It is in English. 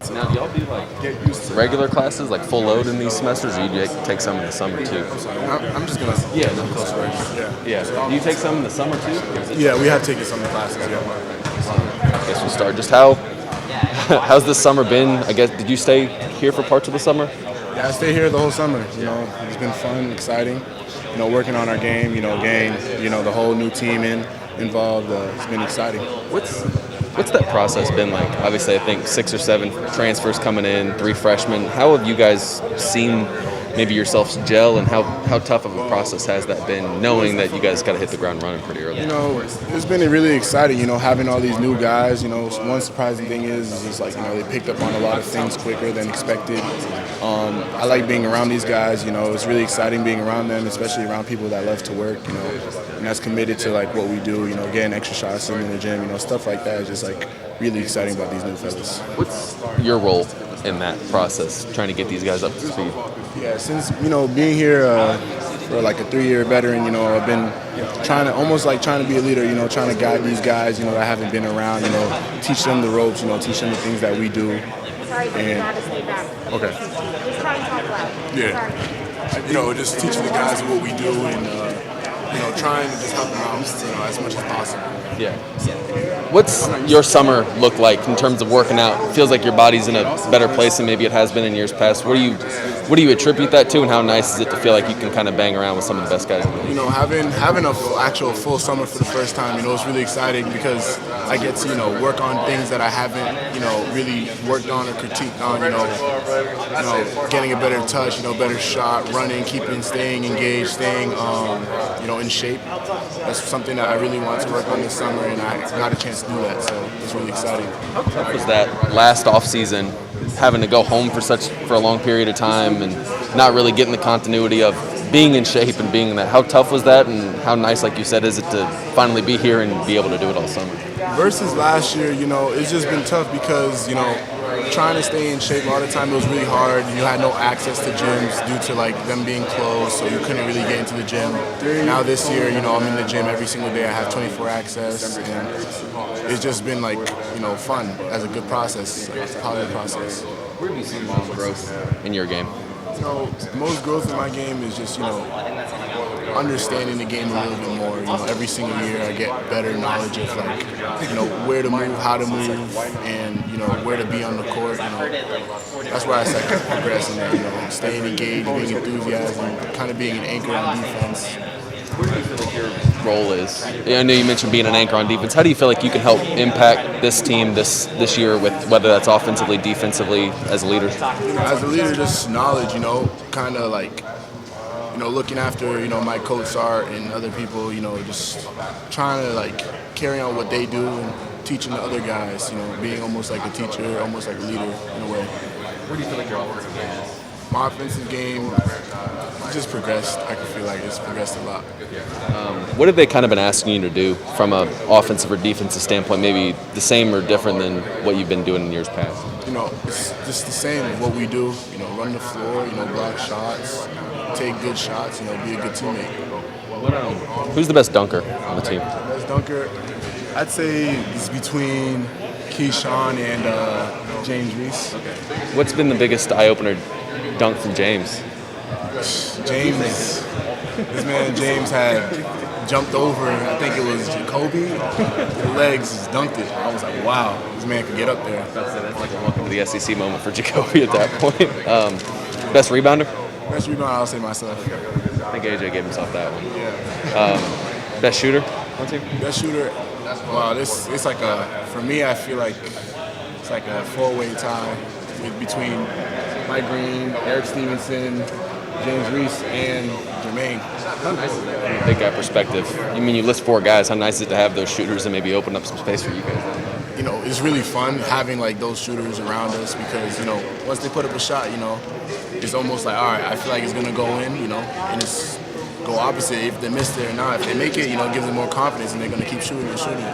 Now, do y'all do Get used to regular classes, like full load in these semesters, or do you take some in the summer too? I'm just gonna close first. Yeah. Do you take some in the summer too? Yeah, we have taken some classes. Yeah. I guess we'll start. Just how's this summer been? I guess did you stay here for parts of the summer? Yeah, I stayed here the whole summer. It's been fun, exciting. Working on our game. The whole new team involved. It's been exciting. What's that process been like? Obviously, I think 6 or 7 transfers coming in, 3 freshmen. How have you guys seen maybe yourselves gel, and how tough of a process has that been, knowing that you guys got to hit the ground running pretty early? It's been really exciting, having all these new guys. One surprising thing is just like, they picked up on a lot of things quicker than expected. I like being around these guys, it's really exciting being around them, especially around people that love to work, and that's committed to like what we do, getting extra shots in the gym, stuff like that is just like really exciting about these new fellas. What's your role in that process, trying to get these guys up to speed? Yeah, since being here for like a 3-year veteran, I've been trying to be a leader, trying to guide these guys, that haven't been around, teach them the ropes, teach them the things that we do. Sorry, but you gotta stay back. Okay. Just try and talk loud. Yeah. Sorry. Just teaching the guys what we do and trying to just help them out, as much as possible. Yeah. What's your summer look like in terms of working out? It feels like your body's in a better place than maybe it has been in years past. What do you attribute that to, and how nice is it to feel like you can kind of bang around with some of the best guys in the league? Having a actual full summer for the first time, it's really exciting because I get to, work on things that I haven't, really worked on or critiqued on, getting a better touch, better shot, running, staying engaged, staying, in shape. That's something that I really want to work on this summer, and I got a chance to do that, so it's really exciting. How tough was that last off season, having to go home for a long period of time and not really getting the continuity of being in shape and being in that? How tough was that, and how nice, like you said, is it to finally be here and be able to do it all summer? Versus last year, it's just been tough because, trying to stay in shape a lot of the time, it was really hard. You had no access to gyms due to like them being closed, so you couldn't really get into the gym. Now this year, I'm in the gym every single day. I have 24 access, and it's just been like, fun as a good process, like a positive process. Where have you seen most growth in your game? Most growth in my game is just, understanding the game a little bit more. Every single year I get better knowledge of like, where to move, how to move, and where to be on the court. That's where I start progressing there. Staying engaged, being enthusiastic, kind of being an anchor on defense. Where do you feel like your role is? I know you mentioned being an anchor on defense. How do you feel like you can help impact this team this year, with whether that's offensively, defensively, as a leader? As a leader, just knowledge, kind of like, looking after, my coach Art and other people, just trying to like carry on what they do and teaching the other guys, being almost like a teacher, almost like a leader in a way. Where do you feel like your offensive game is? My offensive game just progressed. I can feel like it's progressed a lot. What have they kind of been asking you to do from an offensive or defensive standpoint, maybe the same or different than what you've been doing in years past? It's just the same of what we do, run the floor, block shots, take good shots, be a good teammate. Who's the best dunker on the team? Best dunker, I'd say it's between Keyshawn and James Reese. What's been the biggest eye-opener dunk from James? This man James had jumped over, I think it was Jacoby, the legs, just dunked it. I was like, wow, this man could get up there. That's like a welcome to the SEC moment for Jacoby at that point. Best rebounder? Best rebounder, I'll say myself. I think AJ gave himself that one. Yeah. Best shooter on team? Best shooter, wow, it's like for me, I feel like it's like a 4-way tie between Mike Green, Eric Stevenson, James Reese, and Jermaine. How nice is that from a big guy perspective? You mean you list 4 guys, how nice is it to have those shooters and maybe open up some space for you guys? It's really fun having like those shooters around us because, once they put up a shot, it's almost like, all right, I feel like it's going to go in, and it's go opposite if they miss it or not. If they make it, it gives them more confidence and they're going to keep shooting and shooting.